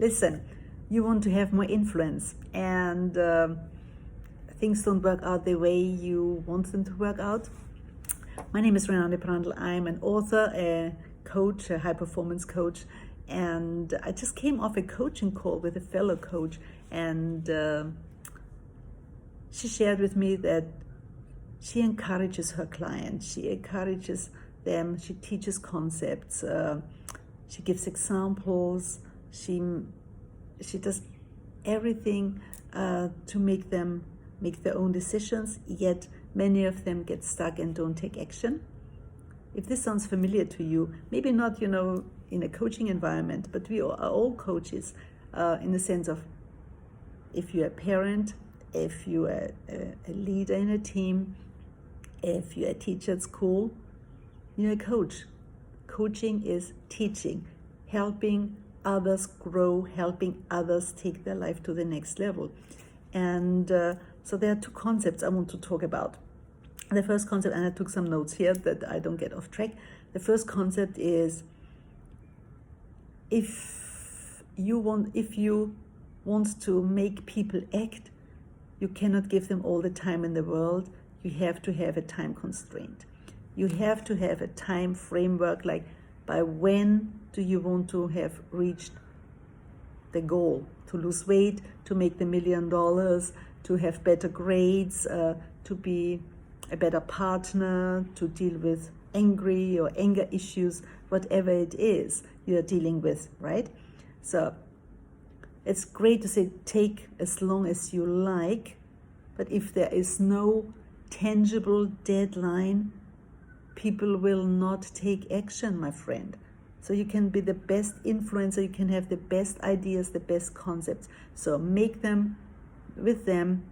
Listen, you want to have more influence, and things don't work out the way you want them to work out. My name is Renate Brandl. I'm an author, a coach, a high performance coach, and I just came off a coaching call with a fellow coach, and she shared with me that she encourages her clients, she encourages them, she teaches concepts, she gives examples, she does everything to make them make their own decisions, yet many of them get stuck and don't take action. If this sounds familiar to you, maybe not, in a coaching environment, but we are all coaches in the sense of if you're a parent, if you're a leader in a team, if you're a teacher at school, you're a coach. Coaching is teaching, helping others grow, helping others take their life to the next level. And so there are two concepts I want to talk about. The first concept, and I took some notes here that I don't get off track. The first concept is if you want to make people act, you cannot give them all the time in the world. You have to have a time constraint. You have to have a time framework, like by when do you want to have reached the goal, to lose weight, to make the $1 million, to have better grades, to be a better partner, to deal with angry or anger issues, whatever it is you're dealing with, right? So it's great to say take as long as you like, but if there is no tangible deadline, people will not take action, my friend. So you can be the best influencer, you can have the best ideas, the best concepts. So make them with them,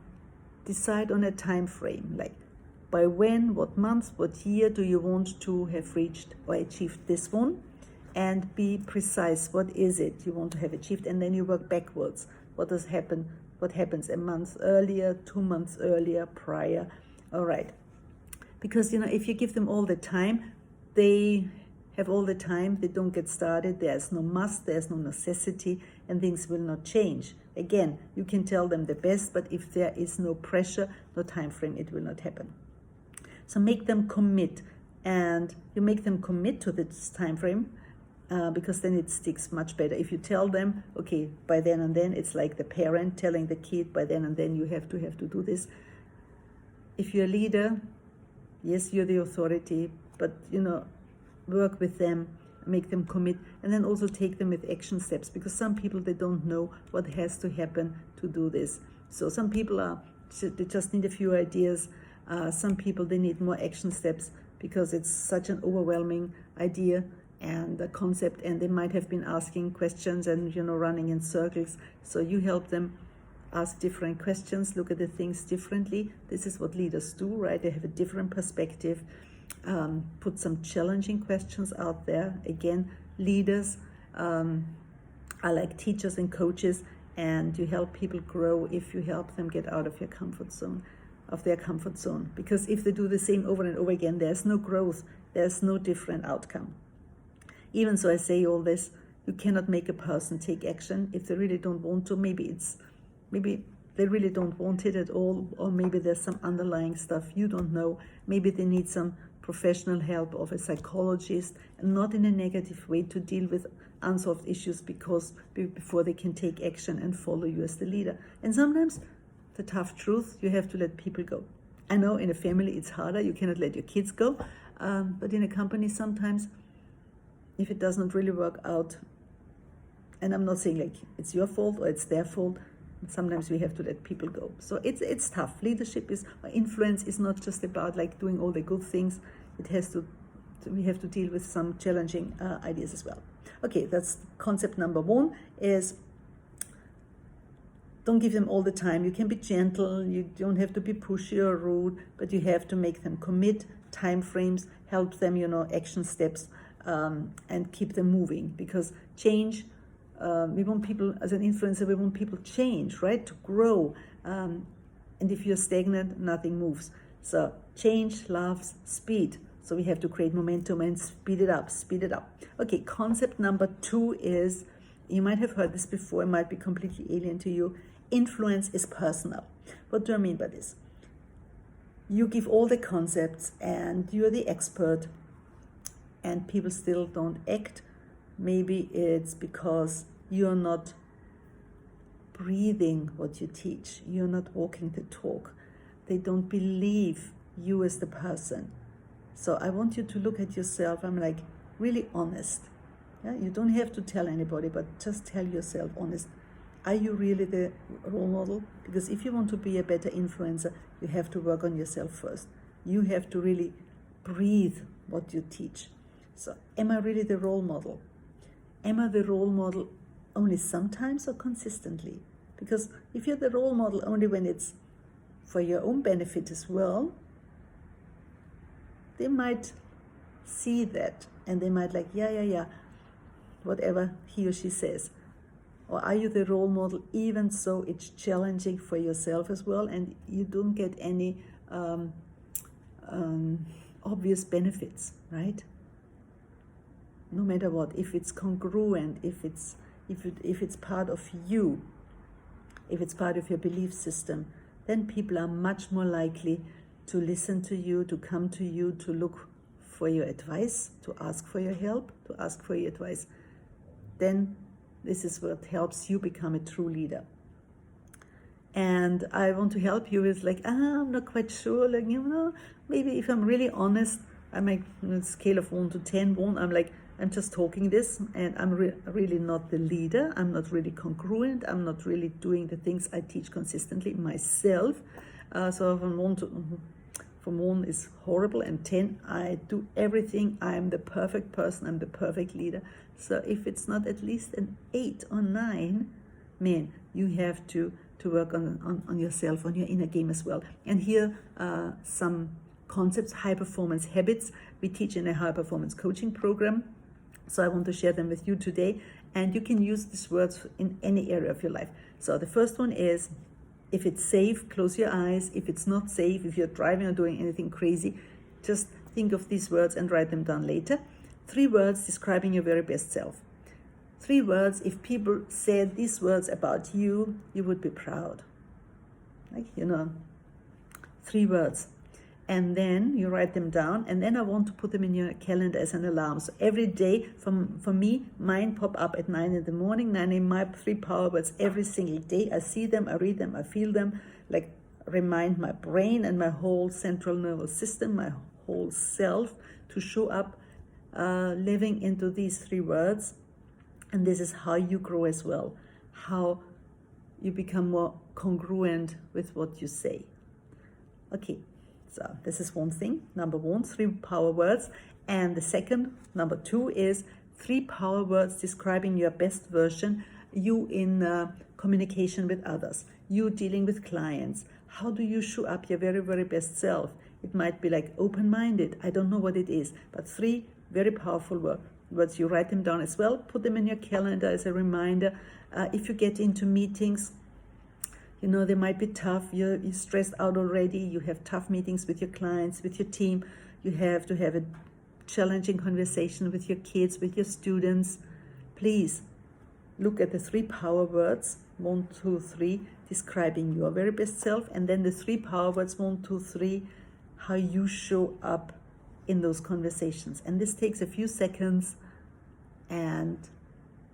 decide on a time frame, like by when, what month, what year do you want to have reached or achieved this one, and be precise. What is it you want to have achieved? And then you work backwards. What happens a month earlier, 2 months earlier, prior? All right. Because, if you give them all the time, they have all the time, they don't get started, there's no must, there's no necessity, and things will not change. Again, you can tell them the best, but if there is no pressure, no time frame, it will not happen. So make them commit, and you make them commit to this time frame, because then it sticks much better. If you tell them, okay, by then and then, it's like the parent telling the kid, by then and then you have to do this. If you're a leader, yes, you're the authority, but work with them, make them commit, and then also take them with action steps, because some people, they don't know what has to happen to do this. So some people they just need a few ideas. Some people, they need more action steps because it's such an overwhelming idea and a concept, and they might have been asking questions and running in circles. So you help them ask different questions, look at the things differently. This is what leaders do, right? They have a different perspective. Put some challenging questions out there. Again, leaders are like teachers and coaches, and you help people grow if you help them get out of their comfort zone. Because if they do the same over and over again, there's no growth, there's no different outcome. Even so, I say all this, you cannot make a person take action if they really don't want to. Maybe they really don't want it at all, or maybe there's some underlying stuff you don't know. Maybe they need some professional help of a psychologist, and not in a negative way, to deal with unsolved issues before they can take action and follow you as the leader. And sometimes the tough truth, you have to let people go. I know in a family it's harder, you cannot let your kids go, but in a company sometimes, if it does not really work out, and I'm not saying like it's your fault or it's their fault, sometimes we have to let people go. So it's tough. Influence is not just about like doing all the good things. We have to deal with some challenging ideas as well. Okay, that's concept number 1, is don't give them all the time. You can be gentle, you don't have to be pushy or rude, but you have to make them commit, time frames, help them, action steps, and keep them moving. Because change, we want people, as an influencer, we want people change, right? To grow. And if you're stagnant, nothing moves. So change loves speed. So we have to create momentum and speed it up. Okay, concept number 2 is, you might have heard this before, it might be completely alien to you. Influence is personal. What do I mean by this? You give all the concepts and you're the expert, and people still don't act. Maybe it's because you're not breathing what you teach. You're not walking the talk. They don't believe you as the person. So I want you to look at yourself. I'm like really honest. Yeah? You don't have to tell anybody, but just tell yourself honest. Are you really the role model? Because if you want to be a better influencer, you have to work on yourself first. You have to really breathe what you teach. So am I really the role model? Am I the role model only sometimes or consistently? Because if you're the role model only when it's for your own benefit as well, they might see that and they might like, yeah, whatever he or she says. Or are you the role model even so it's challenging for yourself as well, and you don't get any obvious benefits, right? No matter what, if it's congruent, if it's part of you, if it's part of your belief system, then people are much more likely to listen to you, to come to you, to look for your advice, to ask for your help, to ask for your advice. Then this is what helps you become a true leader. And I want to help you with like, I'm not quite sure, like, maybe if I'm really honest, I'm like on a scale of 1 to 10, I'm just talking this, and I'm really not the leader. I'm not really congruent. I'm not really doing the things I teach consistently myself. So from 1 is horrible, and 10, I do everything. I'm the perfect person. I'm the perfect leader. So if it's not at least an 8 or 9, man, you have to work on yourself, on your inner game as well. And here some concepts, high performance habits, we teach in a high performance coaching program. So I want to share them with you today, and you can use these words in any area of your life. So the first one is, if it's safe, close your eyes. If it's not safe, if you're driving or doing anything crazy, just think of these words and write them down later. 3 words describing your very best self. 3 words, if people said these words about you, you would be proud. 3 words. And then you write them down, and then I want to put them in your calendar as an alarm. So every day, for me, mine pop up at 9 in the morning, 9 in my 3 power words every single day. I see them, I read them, I feel them, like remind my brain and my whole central nervous system, my whole self to show up living into these 3 words. And this is how you grow as well, how you become more congruent with what you say. Okay. So this is one thing, number 1, 3 power words. And the second, number 2, is 3 power words describing your best version, you in communication with others, you dealing with clients. How do you show up your very, very best self? It might be like open-minded. I don't know what it is, but 3 very powerful words. You write them down as well, put them in your calendar as a reminder. If you get into meetings, they might be tough. You're stressed out already. You have tough meetings with your clients, with your team. You have to have a challenging conversation with your kids, with your students. Please look at the 3 power words, 1, 2, 3, describing your very best self. And then the 3 power words, 1, 2, 3, how you show up in those conversations. And this takes a few seconds, and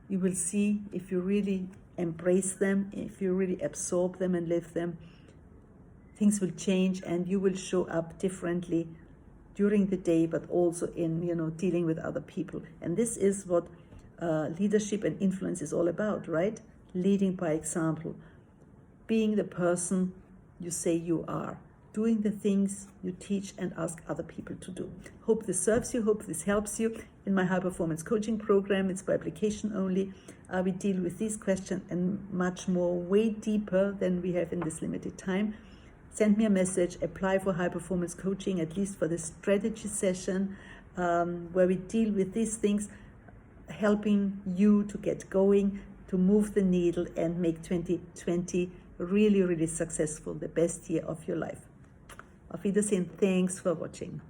you will see if you really embrace them, if you really absorb them and live them, things will change, and you will show up differently during the day, but also in dealing with other people. And this is what leadership and influence is all about, right? Leading by example, being the person you say you are, doing the things you teach and ask other people to do. Hope this serves you, hope this helps you. In my high performance coaching program, it's by application only. We deal with these questions and much more, way deeper than we have in this limited time. Send me a message, apply for high performance coaching, at least for the strategy session, where we deal with these things, helping you to get going, to move the needle and make 2020 really, really successful, the best year of your life. Auf Wiedersehen. Thanks for watching.